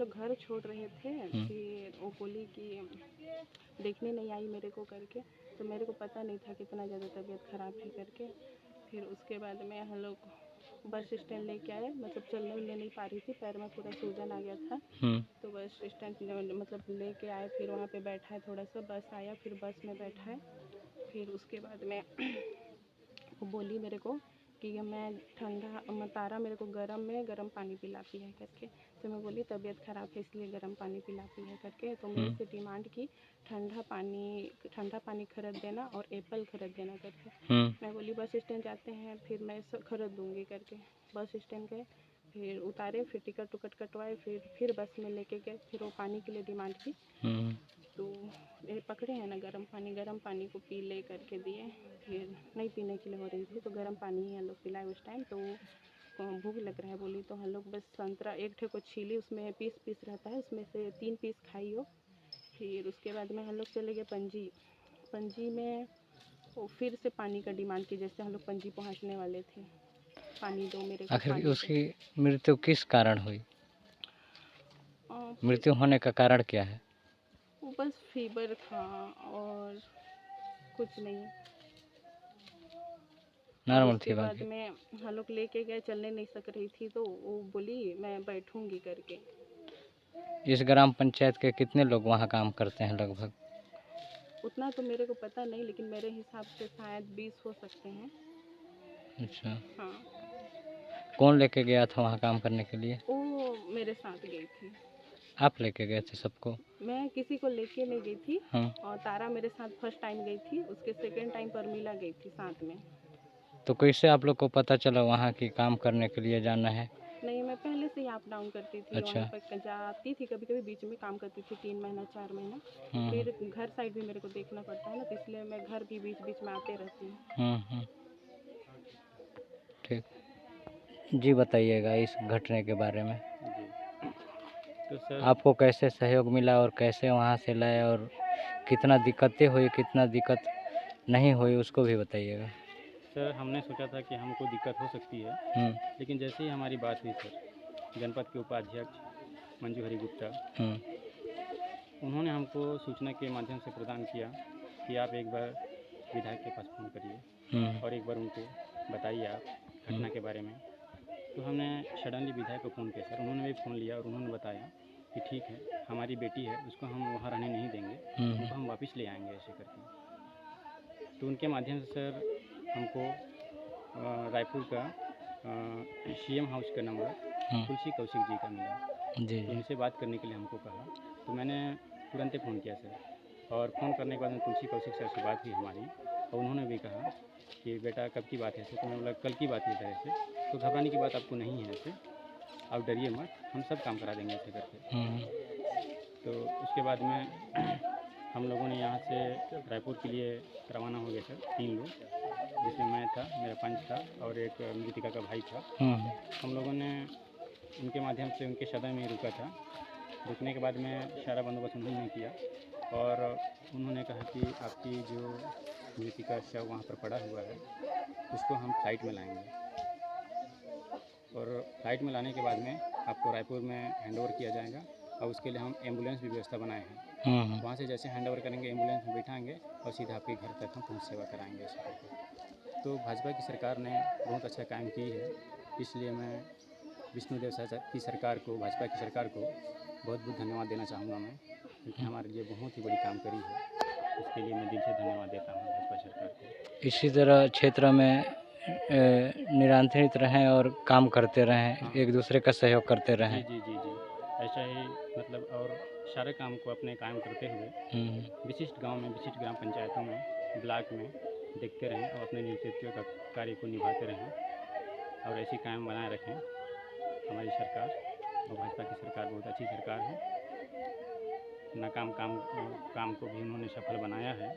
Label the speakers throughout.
Speaker 1: लोग घर छोड़ रहे थे, फिर वो बोली कि देखने नहीं आई मेरे को करके, तो मेरे को पता नहीं था कि इतना ज़्यादा तबीयत ख़राब है करके। फिर उसके बाद में हम लोग बस स्टैंड लेके आए, मतलब चलने उलने नहीं पा रही थी, पैर में पूरा सूजन आ गया था। तो बस स्टैंड मतलब लेके आए, फिर वहाँ पे बैठाए थोड़ा सा, बस आया, फिर बस में बैठाए। फिर उसके बाद में वो बोली मेरे को कि मैं ठंडा तारा मेरे को गर्म पानी पिलाती है करके। तो मैं बोली तबीयत ख़राब है इसलिए गर्म पानी पिलाती है करके। तो मेरे से डिमांड की ठंडा पानी खरीद देना और एप्पल खरीद देना करके। मैं बोली बस स्टैंड जाते हैं फिर मैं खरीद दूँगी करके। बस स्टैंड गए, फिर उतारे, फिर टिकट कटवाए, फिर बस में लेके गए। फिर वो पानी के लिए डिमांड की, तो ये पकड़े हैं ना गर्म पानी को पी ले करके दिए। फिर नहीं पीने के लिए हो रही थी, तो गर्म पानी ही हम लोग पिलाए उस टाइम। तो भूख लग रहा है बोली, तो हम लोग बस संतरा एक ठे को छीली, उसमें पीस रहता है, उसमें से 3 पीस खाई हो। फिर उसके बाद में हम लोग चले गए पंजी में। वो फिर से पानी का डिमांड की, जैसे हम लोग पंजी पहुँचने वाले थे, पानी दो मेरे को।
Speaker 2: आखिर उसकी मृत्यु किस कारण हुई? मृत्यु होने का कारण क्या है?
Speaker 1: वो बस फीवर था और कुछ नहीं।
Speaker 2: नॉर्मल
Speaker 1: उसके
Speaker 2: थी
Speaker 1: बाद
Speaker 2: बाकी।
Speaker 1: में हम लोग लेके गए, चलने नहीं सक रही थी, तो वो बोली मैं बैठूंगी करके।
Speaker 2: इस ग्राम पंचायत के कितने लोग वहाँ काम करते हैं लगभग?
Speaker 1: उतना तो मेरे को पता नहीं, लेकिन मेरे हिसाब से शायद 20 हो सकते हैं।
Speaker 2: अच्छा।
Speaker 1: हाँ।
Speaker 2: कौन लेके गया था वहाँ काम करने के लिए?
Speaker 1: वो मेरे साथ गई थी।
Speaker 2: आप लेके गए थे सबको?
Speaker 1: मैं किसी को लेके नहीं गई थी।
Speaker 2: हाँ।
Speaker 1: और तारा मेरे साथ फर्स्ट टाइम गई थी, उसके सेकेंड टाइम पर मिला गई थी साथ में।
Speaker 2: तो कैसे आप लोग को पता चला वहाँ की काम करने के लिए जाना है?
Speaker 1: नहीं, मैं पहले से ही अप डाउन करती थी।
Speaker 2: अच्छा।
Speaker 1: वहाँ पर जाती थी, कभी कभी बीच में काम करती थी 3 महीना 4 महीना। फिर घर साइड भी मेरे को देखना पड़ता है ना, तो इसलिए मैं घर भी बीच बीच में आते रहती हूँ।
Speaker 2: ठीक जी, बताइएगा इस घटने के बारे में।
Speaker 3: तो सर
Speaker 2: आपको कैसे सहयोग मिला और कैसे वहाँ से लाए, और कितना दिक्कतें हुई, कितना दिक्कत नहीं हुई, उसको भी बताइएगा।
Speaker 3: सर हमने सोचा था कि हमको दिक्कत हो सकती है, लेकिन जैसे ही हमारी बात हुई सर जनपद के उपाध्यक्ष मंजू हरी गुप्ता, उन्होंने हमको सूचना के माध्यम से प्रदान किया कि आप एक बार विधायक के पास फ़ोन करिए और एक बार उनको बताइए आप घटना के बारे में। तो हमने सडनली विधायक को फ़ोन किया सर, उन्होंने भी फ़ोन लिया और उन्होंने बताया कि ठीक है, हमारी बेटी है, उसको हम वहाँ रहने नहीं देंगे, उनको हम वापस ले आएंगे ऐसे करके। तो उनके माध्यम से सर हमको रायपुर का CM हाउस का नंबर तुलसी कौशिक जी का मिला। तो उनसे बात करने के लिए हमको कहा, तो मैंने तुरंत ही फ़ोन किया सर। और फ़ोन करने के बाद में तुलसी कौशिक सर से बात हुई हमारी, और उन्होंने भी कहा कि बेटा कब की बात है सर? तो मैंने बोला कल की बात है तरह से, तो घबराने की बात आपको नहीं है ऐसे, आप डरिए मत, हम सब काम करा देंगे ऐसे करके। तो उसके बाद में हम लोगों ने यहाँ से रायपुर के लिए रवाना हो गए सर, 3 लोग, जिसमें मैं था, मेरा पंच था और एक मृतिका का भाई था। हम लोगों ने उनके माध्यम से उनके सदन में रुका था। रुकने के बाद में सारा बंदोबस्त उन्होंने किया और उन्होंने कहा कि आपकी जो मृतिका शव वहाँ पर पड़ा हुआ है, उसको हम फ्लाइट में लाएंगे, और फ्लाइट में लाने के बाद में आपको रायपुर में हैंडओवर किया जाएगा, और उसके लिए हम एम्बुलेंस भी व्यवस्था बनाए हैं। वहाँ से जैसे हैंडओवर करेंगे, एम्बुलेंस में बैठाएंगे और सीधा आपके घर तक हम पहुँच सेवा कराएंगे ऐसे करके। तो भाजपा की सरकार ने बहुत अच्छा काम की है, इसलिए मैं विष्णुदेव की सरकार को, भाजपा की सरकार को बहुत बहुत धन्यवाद देना चाहूँगा मैं, क्योंकि हमारे लिए बहुत ही बड़ी काम करी है। इसके लिए मैं दिल से धन्यवाद देता हूँ भाजपा सरकार को।
Speaker 2: इसी तरह क्षेत्र में निरंतरित रहें और काम करते रहें, एक दूसरे का सहयोग करते रहें।
Speaker 3: जी, ऐसा ही मतलब, और सारे काम को अपने कायम करते हुए विशिष्ट गांव में, विशिष्ट ग्राम पंचायतों में, ब्लॉक में देखते रहें और अपने नेतृत्व का कार्य को निभाते रहें, और ऐसी कायम बनाए रखें हमारी सरकार। और भाजपा की सरकार बहुत अच्छी सरकार है, नाकाम काम को भी उन्होंने सफल बनाया है,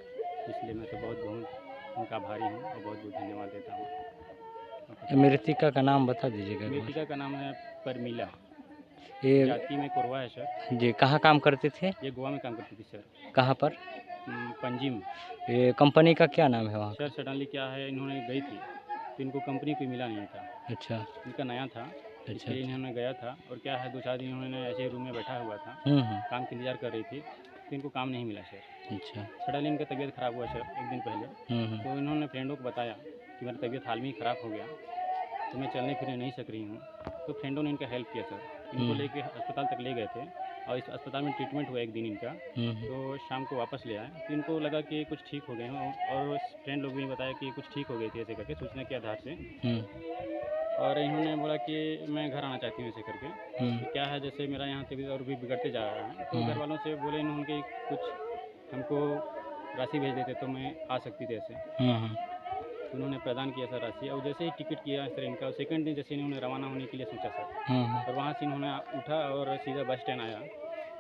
Speaker 3: इसलिए मैं तो बहुत उनका आभारी हूँ और बहुत बहुत धन्यवाद देता हूँ।
Speaker 2: मृतिका का नाम बता दीजिएगा।
Speaker 3: मृतिका का नाम है परमिला,
Speaker 2: ये
Speaker 3: जाति में कोरवा है सर।
Speaker 2: जी, कहाँ काम करते थे?
Speaker 3: ये गोवा में काम करती थी सर।
Speaker 2: कहाँ पर?
Speaker 3: पंजिम।
Speaker 2: ये कंपनी का क्या नाम है वहाँ?
Speaker 3: सर सडनली क्या है, इन्होंने गई थी तो इनको कंपनी कोई मिला नहीं था।
Speaker 2: अच्छा।
Speaker 3: इनका नया था, इसके लिए इन्होंने गया था। और क्या है 2-4 दिन इन्होंने ऐसे ही रूम में बैठा हुआ था, काम का इंतज़ार कर रही थी, तो इनको काम नहीं मिला सर।
Speaker 2: अच्छा।
Speaker 3: सडनली इनका तबीयत ख़राब हुआ सर 1 दिन पहले। तो इन्होंने फ्रेंडों को बताया कि मेरा तबीयत हाल में ही ख़राब हो गया, तो मैं चलने फिरने नहीं सक रही हूँ। तो फ्रेंडों ने इनका हेल्प किया सर, इनको लेके अस्पताल तक ले गए थे और इस अस्पताल में ट्रीटमेंट हुआ 1 दिन इनका। तो शाम को वापस ले आए, तो इनको लगा कि कुछ ठीक हो गए हैं और फ्रेंड लोग भी बताया कि कुछ ठीक हो गई थी ऐसे करके सूचना के आधार से। और इन्होंने बोला कि मैं घर आना चाहती हूँ ऐसे करके। तो क्या है जैसे मेरा यहाँ तबीयत और भी बिगड़ते जा रहा है, तो घर वालों से बोले इन्होंने कि कुछ हमको राशि भेज देते तो मैं आ सकती थी ऐसे। तो उन्होंने प्रदान किया सर राशि, और जैसे ही टिकट किया सर इनका, सेकंड दिन जैसे इन्होंने रवाना होने के लिए सोचा सर, और वहाँ से इन्होंने उठा और सीधा बस स्टैंड आया।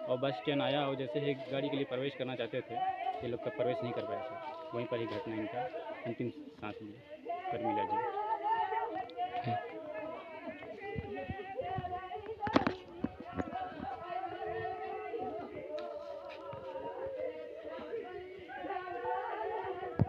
Speaker 3: और बस स्टैंड आया और जैसे ही गाड़ी के लिए प्रवेश करना चाहते थे, ये लोग का प्रवेश नहीं कर पाया सर। वहीं पर ही घटना इनका अंतिम सांस ली कर मिला जी।